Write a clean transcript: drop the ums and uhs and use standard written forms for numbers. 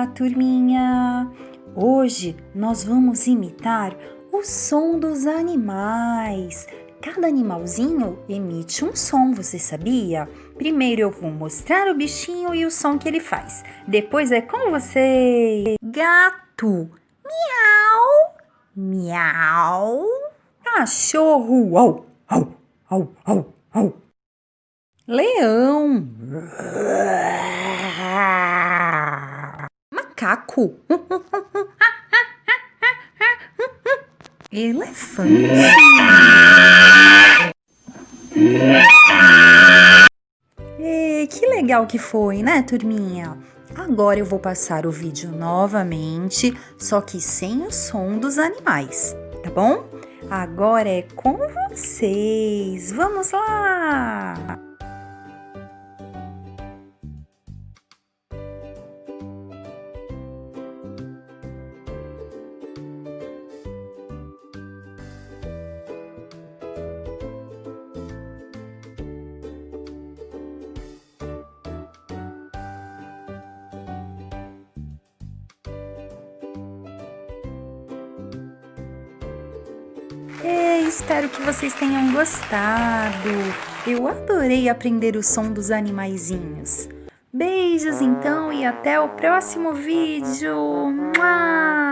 Olá, turminha! Hoje nós vamos imitar o som dos animais. Cada animalzinho emite um som, você sabia? Primeiro eu vou mostrar o bichinho e o som que ele faz. Depois é com você. Gato, miau, miau. Cachorro, au, au, au, au, au. Leão, macaco, elefante. Que legal que foi, né, turminha? Agora eu vou passar o vídeo novamente, só que sem o som dos animais, tá bom? Agora é com vocês. Vamos lá! Espero que vocês tenham gostado. Eu adorei aprender o som dos animaizinhos. Beijos então e até o próximo vídeo. Mua!